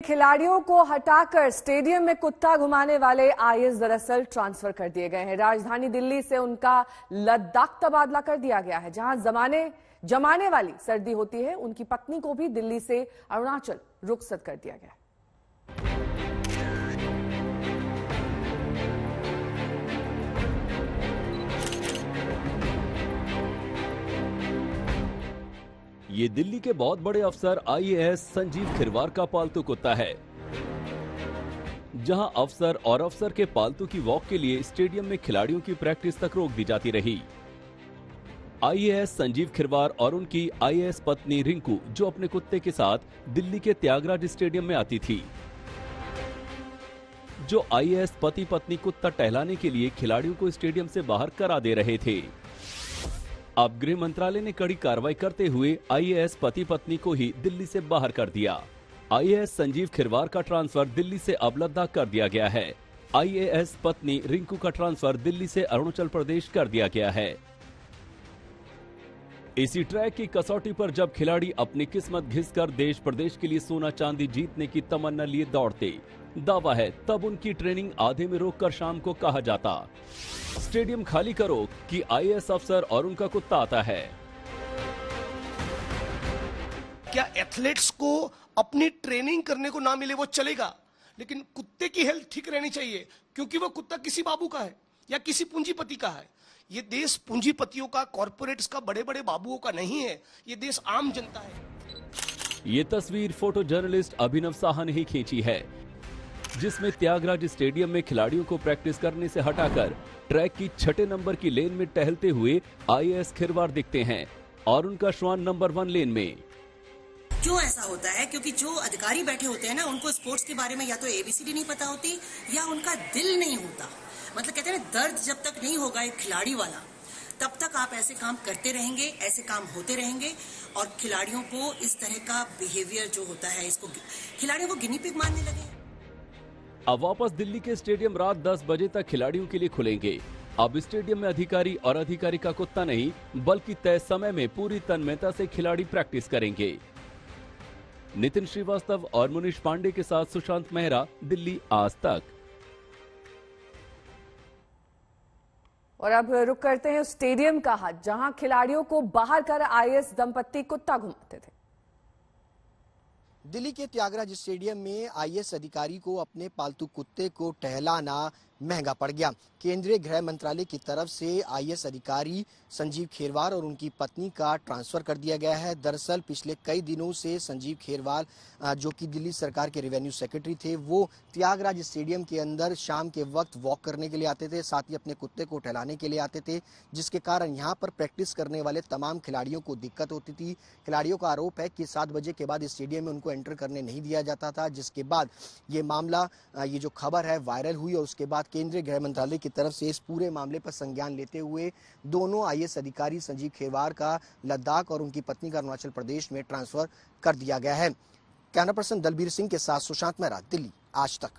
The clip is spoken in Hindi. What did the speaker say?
खिलाड़ियों को हटाकर स्टेडियम में कुत्ता घुमाने वाले आईएएस दरअसल ट्रांसफर कर दिए गए हैं। राजधानी दिल्ली से उनका लद्दाख तबादला कर दिया गया है, जहां जमाने वाली सर्दी होती है। उनकी पत्नी को भी दिल्ली से अरुणाचल रुखसत कर दिया गया है। ये दिल्ली के बहुत बड़े अफसर आईएएस संजीव खिरवार का पालतू कुत्ता है। जहां अफसर के पालतू की वॉक के लिए स्टेडियम में खिलाड़ियों की प्रैक्टिस तक रोक दी जाती रही। आईएएस संजीव खिरवार और उनकी आईएएस पत्नी रिंकू, जो अपने कुत्ते के साथ दिल्ली के त्यागराज स्टेडियम में आती थी, जो आईएएस पति पत्नी कुत्ता टहलाने के लिए खिलाड़ियों को स्टेडियम से बाहर करा दे रहे थे। अब गृह मंत्रालय ने कड़ी कार्रवाई करते हुए आईएएस पति पत्नी को ही दिल्ली से बाहर कर दिया। आईएएस संजीव खिरवार का ट्रांसफर दिल्ली से अब लद्दाख कर दिया गया है। आईएएस पत्नी रिंकू का ट्रांसफर दिल्ली से अरुणाचल प्रदेश कर दिया गया है। इसी ट्रैक की कसौटी पर जब खिलाड़ी अपनी किस्मत घिसकर देश प्रदेश के लिए सोना चांदी जीतने की तमन्ना लिए दौड़ते, दावा है तब उनकी ट्रेनिंग आधे में रोककर शाम को कहा जाता, स्टेडियम खाली करो कि आईएएस अफसर और उनका कुत्ता आता है। क्या एथलीट्स को अपनी ट्रेनिंग करने को ना मिले वो चलेगा, लेकिन कुत्ते की हेल्थ ठीक रहनी चाहिए, क्योंकि वो कुत्ता किसी बाबू का है या किसी पूंजीपति का है। ये देश पूंजीपतियों का, कॉर्पोरेट्स का, बड़े बड़े बाबुओं का नहीं है। ये देश आम जनता है। ये तस्वीर फोटो जर्नलिस्ट अभिनव साहा ने ही खींची है, जिसमें त्यागराज स्टेडियम में खिलाड़ियों को प्रैक्टिस करने से हटाकर ट्रैक की 6 नंबर की लेन में टहलते हुए आईएएस खिरवार दिखते हैं और उनका श्वान नंबर 1 लेन में। क्यों ऐसा होता है? क्योंकि जो अधिकारी बैठे होते हैं ना, उनको स्पोर्ट्स के बारे में या तो एबीसीडी नहीं पता होती या उनका दिल नहीं होता। मतलब कहते हैं ना, दर्द जब तक नहीं होगा एक खिलाड़ी वाला, तब तक आप ऐसे काम करते रहेंगे, ऐसे काम होते रहेंगे और खिलाड़ियों को इस तरह का बिहेवियर जो होता है, इसको खिलाड़ियों को गिनी पिग मानने लगे। अब वापस दिल्ली के स्टेडियम रात 10 बजे तक खिलाड़ियों के लिए खुलेंगे। अब स्टेडियम में अधिकारी और अधिकारी का कुत्ता नहीं, बल्कि तय समय में पूरी तन्मयता से खिलाड़ी प्रैक्टिस करेंगे। नितिन श्रीवास्तव और मुनीश पांडे के साथ सुशांत मेहरा, दिल्ली आज तक। और अब रुक करते हैं स्टेडियम का हाथ, जहां खिलाड़ियों को बाहर कर आईएएस दंपत्ति कुत्ता घुमाते थे। दिल्ली के त्यागराज स्टेडियम में आईएएस अधिकारी को अपने पालतू कुत्ते को टहलाना महंगा पड़ गया। केंद्रीय गृह मंत्रालय की तरफ से आईएएस अधिकारी संजीव खिरवार और उनकी पत्नी का ट्रांसफर कर दिया गया है। दरअसल पिछले कई दिनों से संजीव खिरवार, जो कि दिल्ली सरकार के रेवेन्यू सेक्रेटरी थे, वो त्यागराज स्टेडियम के अंदर शाम के वक्त वॉक करने के लिए आते थे, साथ ही अपने कुत्ते को टहलाने के लिए आते थे, जिसके कारण यहाँ पर प्रैक्टिस करने वाले तमाम खिलाड़ियों को दिक्कत होती थी। खिलाड़ियों का आरोप है कि 7 बजे के बाद स्टेडियम में उनको एंटर करने नहीं दिया जाता था, जिसके बाद ये मामला, ये जो खबर है वायरल हुई और उसके बाद केंद्रीय गृह मंत्रालय की तरफ से इस पूरे मामले पर संज्ञान लेते हुए दोनों आईएएस अधिकारी संजीव खिरवार का लद्दाख और उनकी पत्नी का अरुणाचल प्रदेश में ट्रांसफर कर दिया गया है। कैमरा पर्सन दलबीर सिंह के साथ सुशांत मेहरा, दिल्ली आज तक।